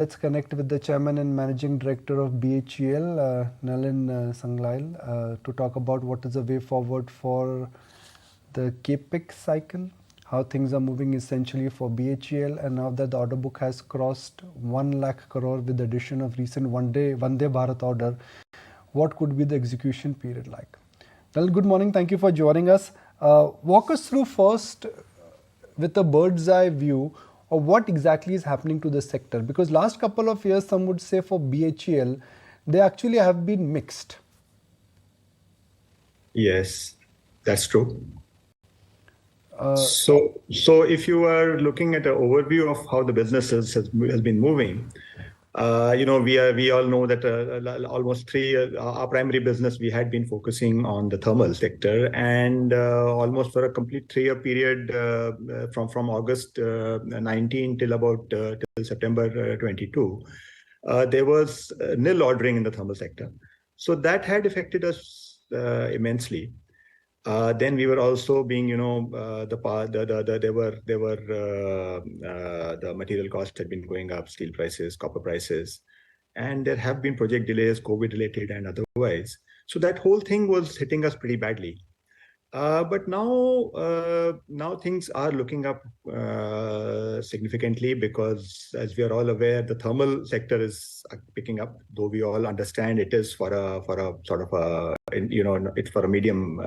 Let's connect with the Chairman and Managing Director of BHEL, Nalin Shinghal, to talk about what is the way forward for the CapEx cycle, how things are moving essentially for BHEL, and now that the order book has crossed 1 lakh crore with the addition of recent Vande Bharat order, what could be the execution period like? Nalin, good morning. Thank you for joining us. Walk us through first with a bird's eye view of what exactly is happening to the sector, because last couple of years, some would say for BHEL, they actually have been mixed. Yes, that's true. So if you are looking at an overview of how the business has been moving, we all know that almost 3 years, our primary business, we had been focusing on the thermal sector, and almost for a complete 3-year period, from August 19 till about till September 22, there was nil ordering in the thermal sector. So that had affected us immensely. Then we were also being, the material costs had been going up, steel prices, copper prices, and there have been project delays, COVID related and otherwise. So that whole thing was hitting us pretty badly. But now things are looking up significantly, because as we are all aware, the thermal sector is picking up, though we all understand it is for a sort of a, it's for a medium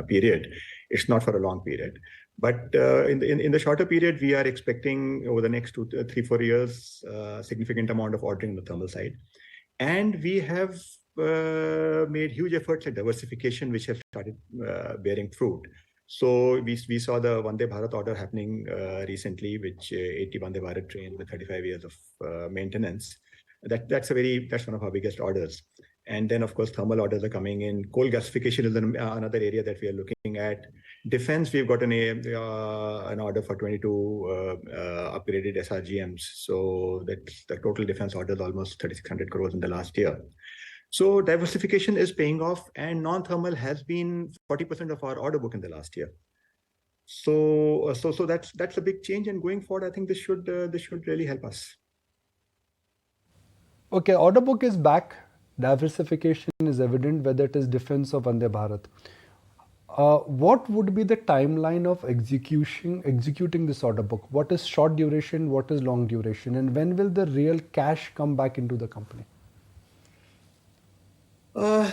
period. It's not for a long period. But in the shorter period, we are expecting over the next 2, 3, 4 years, significant amount of ordering on the thermal side. And we have made huge efforts at diversification, which have started bearing fruit. So we saw the Vande Bharat order happening recently, which 80 Vande Bharat trains with 35 years of maintenance. That's one of our biggest orders. And then, of course, thermal orders are coming in. Coal gasification is another area that we are looking at. Defense, we've got an order for 22 upgraded SRGMs. So that's the total defense order is almost 3,600 crores in the last year. So diversification is paying off, and non-thermal has been 40% of our order book in the last year. So that's a big change, and going forward, I think this should really help us. Okay, order book is back. Diversification is evident, whether it is defense or Vande Bharat. What would be the timeline of executing this order book? What is short duration? What is long duration? And when will the real cash come back into the company?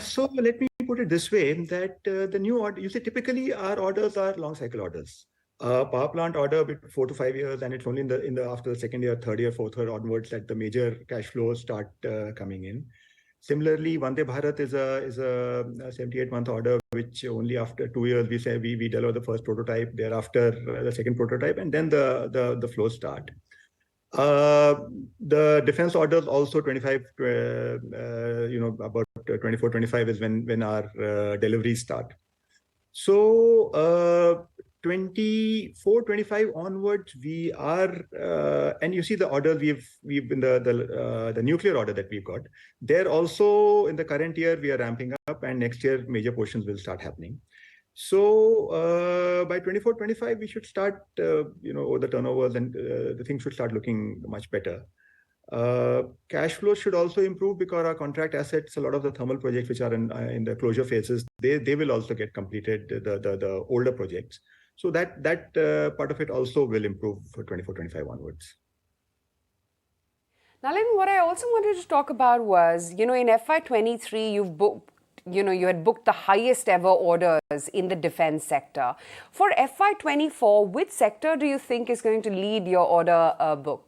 So let me put it this way, that the new order, you see, typically our orders are long cycle orders. Power plant order with 4 to 5 years, and it's only in the after the second year, third year, fourth year onwards that the major cash flows start coming in. Similarly, Vande Bharat is a 78-month order, which only after 2 years we say we deliver the first prototype, thereafter the second prototype, and then the flows start. The defense orders also 25, about 24, 25 is when our deliveries start. So 24, 25 onwards, we are, and you see the order we've been the nuclear order that we've got. There also in the current year we are ramping up, and next year major portions will start happening. So by 24, 25, we should start, over the turnovers, and the things should start looking much better. Cash flow should also improve, because our contract assets, a lot of the thermal projects which are in the closure phases, they will also get completed, the older projects. So that part of it also will improve for 24, 25 onwards. Nalin, what I also wanted to talk about was, in FY23, you had booked the highest ever orders in the defense sector. For FY24, which sector do you think is going to lead your order book?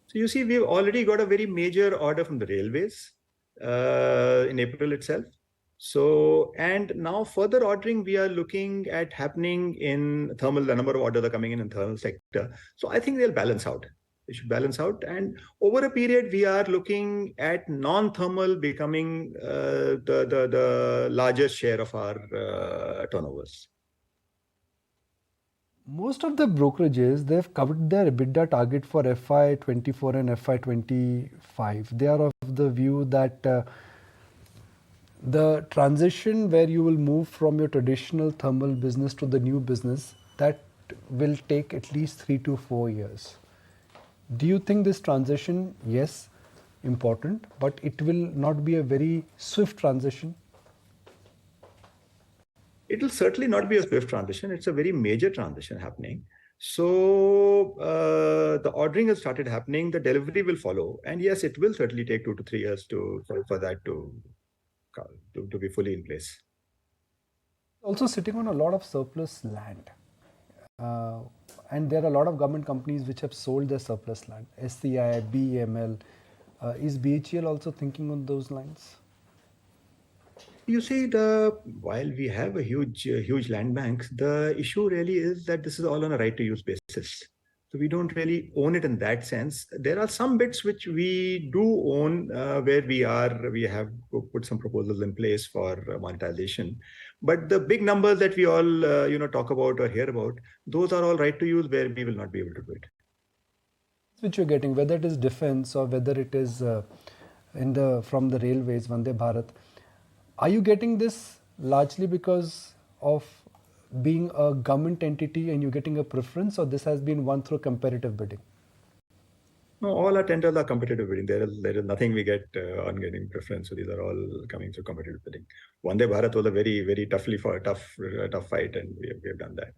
So you see, we've already got a very major order from the railways in April itself. So, and now further ordering we are looking at happening in thermal. The number of orders are coming in thermal sector. So I think they'll balance out. They should balance out. And over a period, we are looking at non-thermal becoming the largest share of our turnovers. Most of the brokerages, they've covered their EBITDA target for FY24 and FY25. They are of the view that the transition where you will move from your traditional thermal business to the new business, that will take at least 3 to 4 years. Do you think this transition, yes, important, but it will not be a very swift transition? It will certainly not be a swift transition. It's a very major transition happening. So the ordering has started happening. The delivery will follow, and yes, it will certainly take 2 to 3 years for that to be fully in place. Also sitting on a lot of surplus land. And there are a lot of government companies which have sold their surplus land. SCI, BEML. Is BHEL also thinking on those lines? You see, while we have a huge land bank, the issue really is that this is all on a right to use basis. So we don't really own it in that sense. There are some bits which we do own where we have put some proposals in place for monetization. But the big numbers that we all talk about or hear about, those are all right to use where we will not be able to do it. Which you're getting, whether it is defense or whether it is from the railways, Vande Bharat. Are you getting this largely because of being a government entity and you're getting a preference, or this has been won through competitive bidding? No, all our tenders are competitive bidding. There is nothing we get on getting preference. So these are all coming through competitive bidding. Vande Bharat was a very tough fight, and we have done that.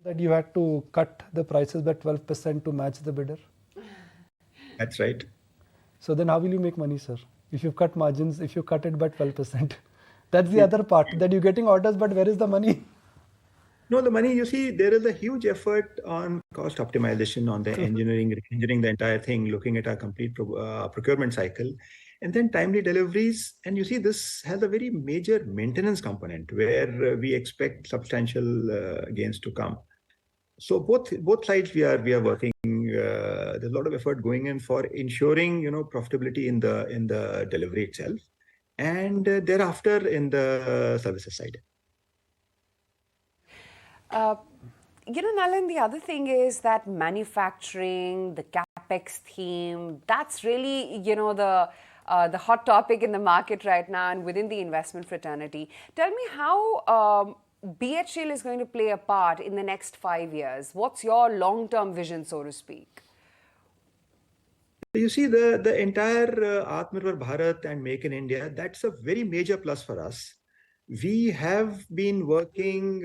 That you had to cut the prices by 12% to match the bidder? That's right. So then how will you make money, sir? If you cut margins, if you cut it by 12%, that's the other part, that you're getting orders, but where is the money? No, the money, you see, there is a huge effort on cost optimization, on the engineering the entire thing, looking at our complete procurement cycle, and then timely deliveries. And you see, this has a very major maintenance component where we expect substantial gains to come. So both sides we are working. There's a lot of effort going in for ensuring profitability in the delivery itself, and thereafter in the services side. Nalin, the other thing is that manufacturing, the capex theme, that's really the hot topic in the market right now and within the investment fraternity. Tell me how BHEL is going to play a part in the next 5 years. What's your long-term vision, so to speak? You see, the entire Atmanirbhar Bharat and Make in India, that's a very major plus for us. We have been working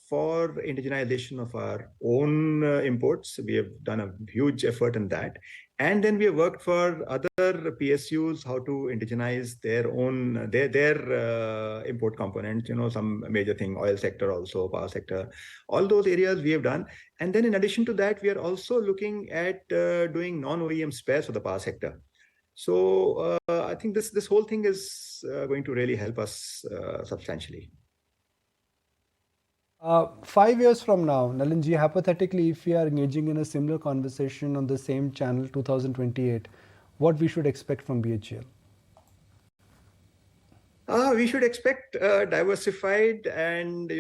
for indigenization of our own imports. We have done a huge effort in that. And then we have worked for other PSUs how to indigenize their own, their import components, some major thing, oil sector also, power sector, all those areas we have done. And then in addition to that, we are also looking at doing non-OEM spares for the power sector. So I think this whole thing is going to really help us substantially. 5 years from now, Nalinji, hypothetically, if we are engaging in a similar conversation on the same channel, 2028, what we should expect from BHEL? We should expect diversified and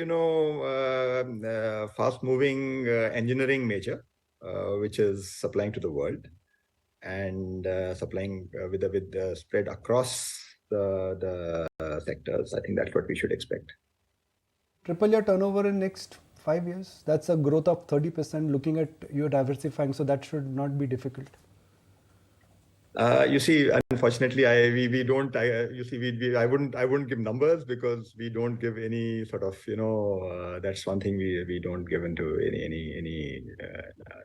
fast-moving engineering major, which is supplying to the world and supplying with the spread across the sectors. I think that's what we should expect. Triple your turnover in next 5 years. That's a growth of 30%. Looking at you diversifying, so that should not be difficult. You see, unfortunately, we don't. I wouldn't give numbers because we don't give any sort of that's one thing we don't give into any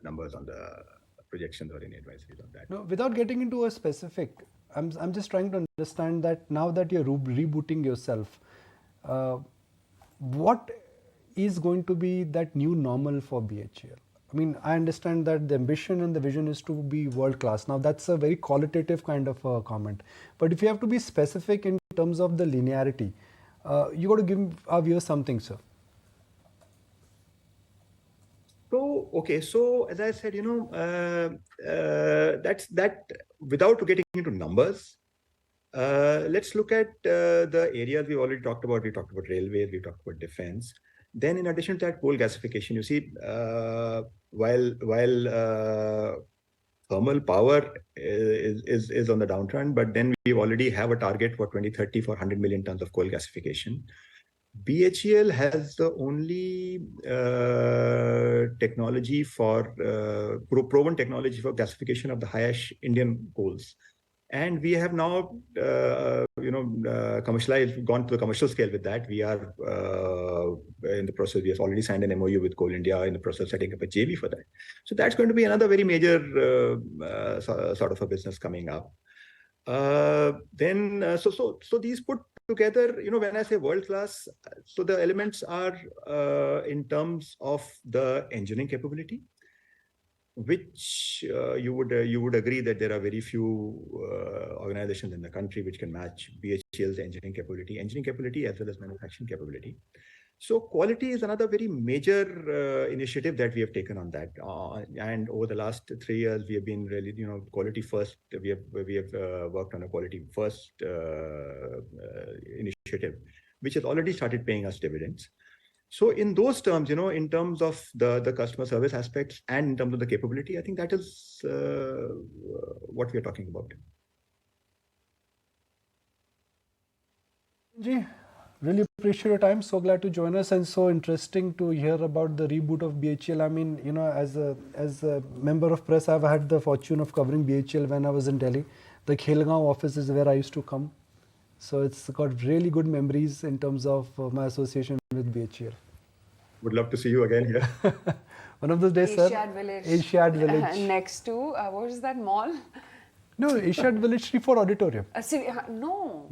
numbers on the projections or any advisories on that. No, without getting into a specific, I'm just trying to understand that now that you're rebooting yourself, what is going to be that new normal for BHEL? I mean, I understand that the ambition and the vision is to be world class. Now, that's a very qualitative kind of a comment. But if you have to be specific in terms of the linearity, you got to give our viewers something, sir. So, okay. So, as I said, that's that. Without getting into numbers, let's look at the areas we already talked about. We talked about railways, we talked about defense. Then in addition to that, coal gasification, you see, while thermal power is on the downtrend, but then we already have a target for 2030 for 100 million tons of coal gasification. BHEL has the only technology for proven technology for gasification of the high ash Indian coals, and we have now commercialized, gone to the commercial scale with that. We are in the process. We have already signed an MOU with Coal India in the process of setting up a JV for that. So that's going to be another very major sort of a business coming up. So these put together, when I say world class, so the elements are in terms of the engineering capability, which you would agree that there are very few organizations in the country which can match BHEL's engineering capability as well as manufacturing capability. So quality is another very major initiative that we have taken on that. And over the last 3 years, we have been really, quality first. We have worked on a quality first initiative, which has already started paying us dividends. So in those terms, in terms of the customer service aspects and in terms of the capability, I think that is what we are talking about. Ji, really appreciate your time. So glad to join us, and so interesting to hear about the reboot of BHEL. I mean, as a member of press, I've had the fortune of covering BHEL when I was in Delhi. The Khelgaon office is where I used to come. So it's got really good memories in terms of my association with BHEL. Would love to see you again here. One of those days, sir. Asiad Village. Asiad Village. Next to, what was that mall? No, Asiad Village, Shriford Auditorium. No.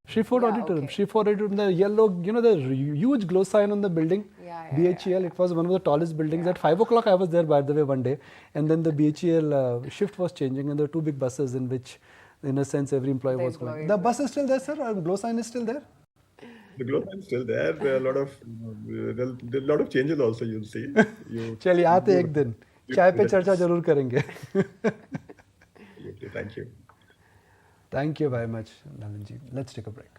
Shriford Auditorium. Okay. Shriford Auditorium, the yellow, the huge glow sign on the building. BHEL, it was one of the tallest buildings. At 5 o'clock, I was there, by the way, one day. And then the BHEL shift was changing, and there were 2 big buses in which, in a sense, every employee was going. The bus is still there, sir? Or glow sign is still there? The glow sign is still there. There are a lot of changes also, you'll see. चलिए आते एक दिन चाय पे चर्चा जरूर करेंगे. Thank you. Thank you very much, Nalin ji. Let's take a break.